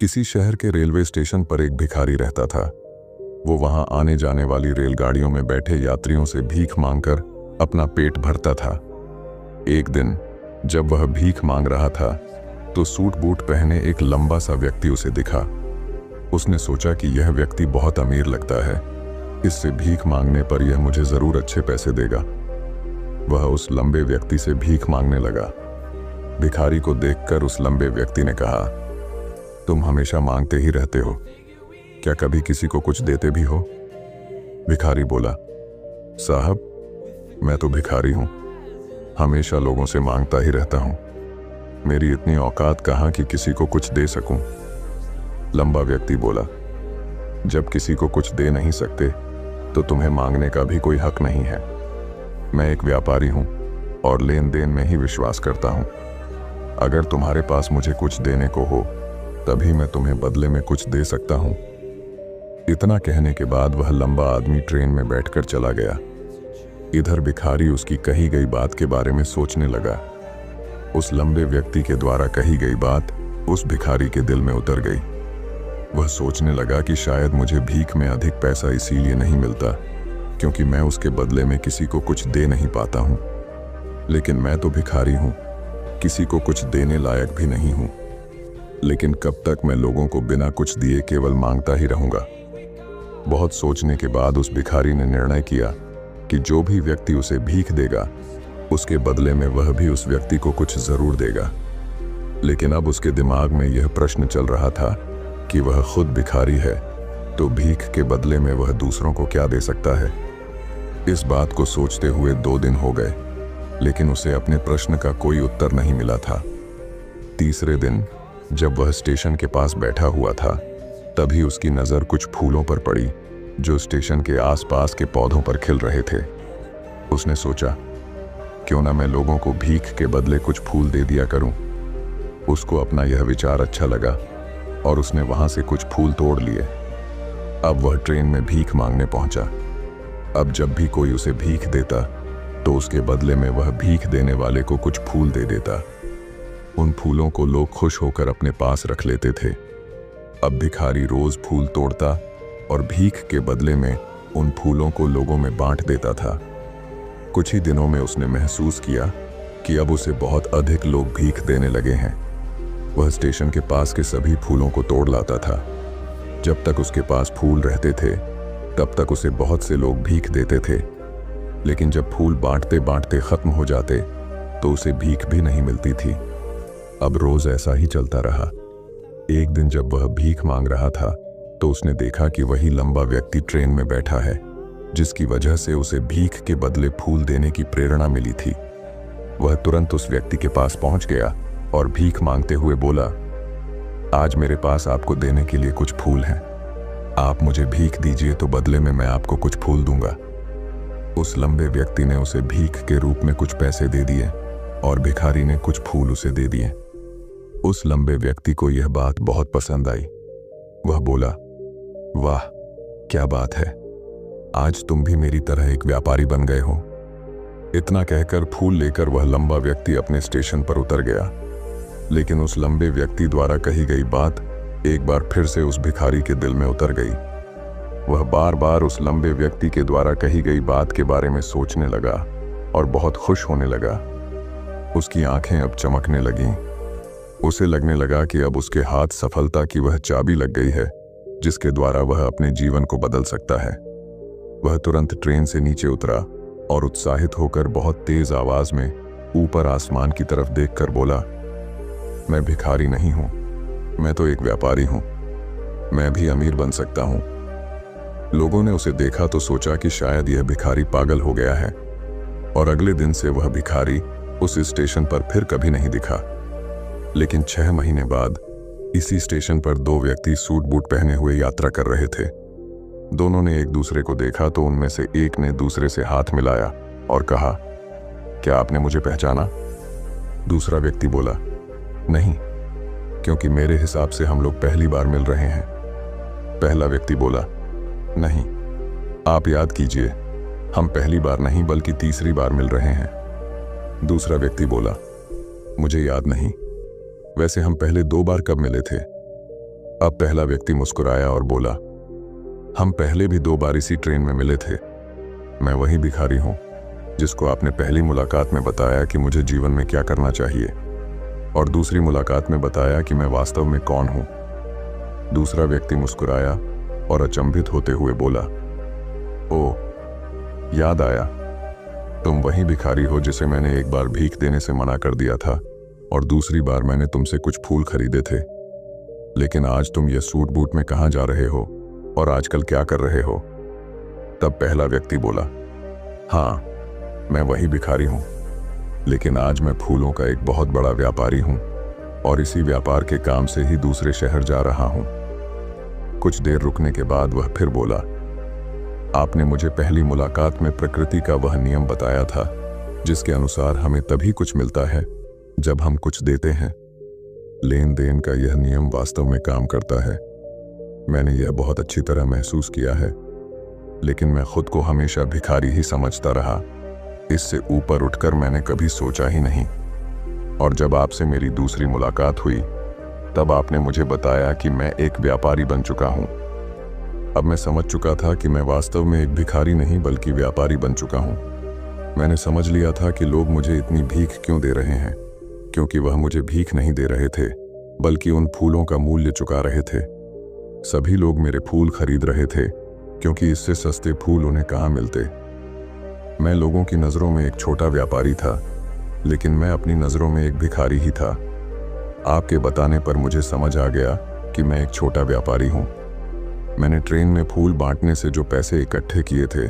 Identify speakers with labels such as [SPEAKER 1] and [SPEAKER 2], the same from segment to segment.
[SPEAKER 1] किसी शहर के रेलवे स्टेशन पर एक भिखारी रहता था। वो वहां आने जाने वाली रेलगाड़ियों में बैठे यात्रियों से भीख मांगकर अपना पेट भरता था। एक दिन जब वह भीख मांग रहा था तो सूट बूट पहने एक लंबा सा व्यक्ति उसे दिखा। उसने सोचा कि यह व्यक्ति बहुत अमीर लगता है, इससे भीख मांगने पर यह मुझे जरूर अच्छे पैसे देगा। वह उस लंबे व्यक्ति से भीख मांगने लगा। भिखारी को देखकर उस लंबे व्यक्ति ने कहा, तुम हमेशा मांगते ही रहते हो, क्या कभी किसी को कुछ देते भी हो? भिखारी बोला, साहब मैं तो भिखारी हूं, हमेशा लोगों से मांगता ही रहता हूं, मेरी इतनी औकात कहां कि किसी को कुछ दे सकूं। लंबा व्यक्ति बोला, जब किसी को कुछ दे नहीं सकते तो तुम्हें मांगने का भी कोई हक नहीं है। मैं एक व्यापारी हूं और लेन देन में ही विश्वास करता हूं। अगर तुम्हारे पास मुझे कुछ देने को हो तभी मैं तुम्हें बदले में कुछ दे सकता हूं। इतना कहने के बाद वह लंबा आदमी ट्रेन में बैठकर चला गया। इधर भिखारी उसकी कही गई बात के बारे में सोचने लगा। उस लंबे व्यक्ति के द्वारा कही गई बात उस भिखारी के दिल में उतर गई। वह सोचने लगा कि शायद मुझे भीख में अधिक पैसा इसीलिए नहीं मिलता क्योंकि मैं उसके बदले में किसी को कुछ दे नहीं पाता हूं। लेकिन मैं तो भिखारी हूं, किसी को कुछ देने लायक भी नहीं हूं। लेकिन कब तक मैं लोगों को बिना कुछ दिए केवल मांगता ही रहूंगा? बहुत सोचने के बाद उस भिखारी ने निर्णय किया कि जो भी व्यक्ति उसे भीख देगा उसके बदले में वह भी उस व्यक्ति को कुछ जरूर देगा। लेकिन अब उसके दिमाग में यह प्रश्न चल रहा था कि वह खुद भिखारी है तो भीख के बदले में वह दूसरों को क्या दे सकता है। इस बात को सोचते हुए 2 दिन हो गए, लेकिन उसे अपने प्रश्न का कोई उत्तर नहीं मिला था। तीसरे दिन जब वह स्टेशन के पास बैठा हुआ था तभी उसकी नज़र कुछ फूलों पर पड़ी जो स्टेशन के आसपास के पौधों पर खिल रहे थे। उसने सोचा, क्यों ना मैं लोगों को भीख के बदले कुछ फूल दे दिया करूं। उसको अपना यह विचार अच्छा लगा और उसने वहां से कुछ फूल तोड़ लिए। अब वह ट्रेन में भीख मांगने पहुंचा। अब जब भी कोई उसे भीख देता तो उसके बदले में वह भीख देने वाले को कुछ फूल दे देता। उन फूलों को लोग खुश होकर अपने पास रख लेते थे। अब भिखारी रोज फूल तोड़ता और भीख के बदले में उन फूलों को लोगों में बांट देता था। कुछ ही दिनों में उसने महसूस किया कि अब उसे बहुत अधिक लोग भीख देने लगे हैं। वह स्टेशन के पास के सभी फूलों को तोड़ लाता था। जब तक उसके पास फूल रहते थे तब तक उसे बहुत से लोग भीख देते थे, लेकिन जब फूल बांटते बांटते खत्म हो जाते तो उसे भीख भी नहीं मिलती थी। अब रोज ऐसा ही चलता रहा। एक दिन जब वह भीख मांग रहा था तो उसने देखा कि वही लंबा व्यक्ति ट्रेन में बैठा है, जिसकी वजह से उसे भीख के बदले फूल देने की प्रेरणा मिली थी। वह तुरंत उस व्यक्ति के पास पहुंच गया और भीख मांगते हुए बोला, आज मेरे पास आपको देने के लिए कुछ फूल हैं। आप मुझे भीख दीजिए तो बदले में मैं आपको कुछ फूल दूंगा। उस लंबे व्यक्ति ने उसे भीख के रूप में कुछ पैसे दे दिए और भिखारी ने कुछ फूल उसे दे दिए। उस लंबे व्यक्ति को यह बात बहुत पसंद आई। वह बोला, वाह क्या बात है, आज तुम भी मेरी तरह एक व्यापारी बन गए हो। इतना कहकर फूल लेकर वह लंबा व्यक्ति अपने स्टेशन पर उतर गया। लेकिन उस लंबे व्यक्ति द्वारा कही गई बात एक बार फिर से उस भिखारी के दिल में उतर गई। वह बार बार उस लंबे व्यक्ति के द्वारा कही गई बात के बारे में सोचने लगा और बहुत खुश होने लगा। उसकी आंखें अब चमकने लगीं। उसे लगने लगा कि अब उसके हाथ सफलता की वह चाबी लग गई है जिसके द्वारा वह अपने जीवन को बदल सकता है। वह तुरंत ट्रेन से नीचे उतरा और उत्साहित होकर बहुत तेज आवाज में ऊपर आसमान की तरफ देखकर बोला, मैं भिखारी नहीं हूं, मैं तो एक व्यापारी हूं, मैं भी अमीर बन सकता हूं। लोगों ने उसे देखा तो सोचा कि शायद यह भिखारी पागल हो गया है और अगले दिन से वह भिखारी उस स्टेशन पर फिर कभी नहीं दिखा। लेकिन 6 महीने बाद इसी स्टेशन पर 2 व्यक्ति सूट बूट पहने हुए यात्रा कर रहे थे। दोनों ने एक दूसरे को देखा तो उनमें से एक ने दूसरे से हाथ मिलाया और कहा, क्या आपने मुझे पहचाना? दूसरा व्यक्ति बोला, नहीं, क्योंकि मेरे हिसाब से हम लोग पहली बार मिल रहे हैं। पहला व्यक्ति बोला, नहीं, आप याद कीजिए, हम पहली बार नहीं बल्कि तीसरी बार मिल रहे हैं। दूसरा व्यक्ति बोला, मुझे याद नहीं, वैसे हम पहले 2 बार कब मिले थे? अब पहला व्यक्ति मुस्कुराया और बोला, हम पहले भी 2 बार इसी ट्रेन में मिले थे। मैं वही भिखारी हूं जिसको आपने पहली मुलाकात में बताया कि मुझे जीवन में क्या करना चाहिए, और दूसरी मुलाकात में बताया कि मैं वास्तव में कौन हूं। दूसरा व्यक्ति मुस्कुराया और अचंभित होते हुए बोला, ओ, याद आया, तुम वही भिखारी हो जिसे मैंने एक बार भीख देने से मना कर दिया था और दूसरी बार मैंने तुमसे कुछ फूल खरीदे थे। लेकिन आज तुम ये सूट बूट में कहाँ जा रहे हो और आजकल क्या कर रहे हो? तब पहला व्यक्ति बोला, हाँ, मैं वही भिखारी हूं, लेकिन आज मैं फूलों का एक बहुत बड़ा व्यापारी हूं और इसी व्यापार के काम से ही दूसरे शहर जा रहा हूं। कुछ देर रुकने के बाद वह फिर बोला, आपने मुझे पहली मुलाकात में प्रकृति का वह नियम बताया था जिसके अनुसार हमें तभी कुछ मिलता है जब हम कुछ देते हैं। लेन देन का यह नियम वास्तव में काम करता है। मैंने यह बहुत अच्छी तरह महसूस किया है, लेकिन मैं खुद को हमेशा भिखारी ही समझता रहा। इससे ऊपर उठकर मैंने कभी सोचा ही नहीं। और जब आपसे मेरी दूसरी मुलाकात हुई तब आपने मुझे बताया कि मैं एक व्यापारी बन चुका हूं। अब मैं समझ चुका था कि मैं वास्तव में एक भिखारी नहीं बल्कि व्यापारी बन चुका हूं। मैंने समझ लिया था कि लोग मुझे इतनी भीख क्यों दे रहे हैं, क्योंकि वह मुझे भीख नहीं दे रहे थे बल्कि उन फूलों का मूल्य चुका रहे थे। सभी लोग मेरे फूल खरीद रहे थे क्योंकि इससे सस्ते फूल उन्हें कहाँ मिलते। मैं लोगों की नज़रों में एक छोटा व्यापारी था, लेकिन मैं अपनी नज़रों में एक भिखारी ही था। आपके बताने पर मुझे समझ आ गया कि मैं एक छोटा व्यापारी हूँ। मैंने ट्रेन में फूल बांटने से जो पैसे इकट्ठे किए थे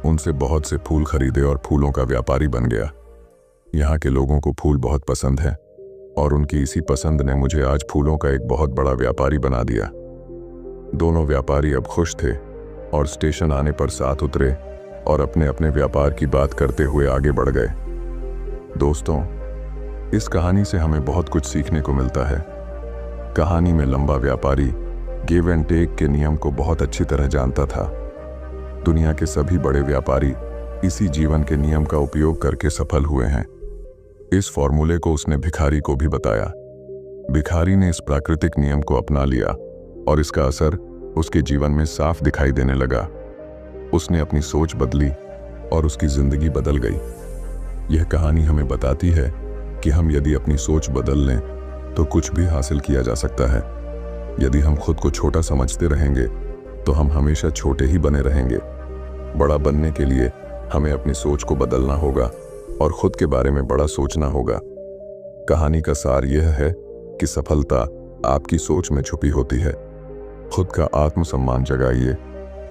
[SPEAKER 1] उनसे बहुत से फूल खरीदे और फूलों का व्यापारी बन गया। यहाँ के लोगों को फूल बहुत पसंद है और उनकी इसी पसंद ने मुझे आज फूलों का एक बहुत बड़ा व्यापारी बना दिया। दोनों व्यापारी अब खुश थे और स्टेशन आने पर साथ उतरे और अपने अपने व्यापार की बात करते हुए आगे बढ़ गए। दोस्तों, इस कहानी से हमें बहुत कुछ सीखने को मिलता है। कहानी में लंबा व्यापारी गिव एंड टेक के नियम को बहुत अच्छी तरह जानता था। दुनिया के सभी बड़े व्यापारी इसी जीवन के नियम का उपयोग करके सफल हुए हैं। इस फॉर्मूले को उसने भिखारी को भी बताया। भिखारी ने इस प्राकृतिक नियम को अपना लिया और इसका असर उसके जीवन में साफ दिखाई देने लगा। उसने अपनी सोच बदली और उसकी जिंदगी बदल गई। यह कहानी हमें बताती है कि हम यदि अपनी सोच बदल लें तो कुछ भी हासिल किया जा सकता है। यदि हम खुद को छोटा समझते रहेंगे तो हम हमेशा छोटे ही बने रहेंगे। बड़ा बनने के लिए हमें अपनी सोच को बदलना होगा और खुद के बारे में बड़ा सोचना होगा। कहानी का सार यह है कि सफलता आपकी सोच में छुपी होती है। खुद का आत्मसम्मान जगाइए,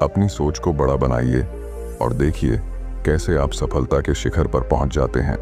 [SPEAKER 1] अपनी सोच को बड़ा बनाइए और देखिए कैसे आप सफलता के शिखर पर पहुंच जाते हैं।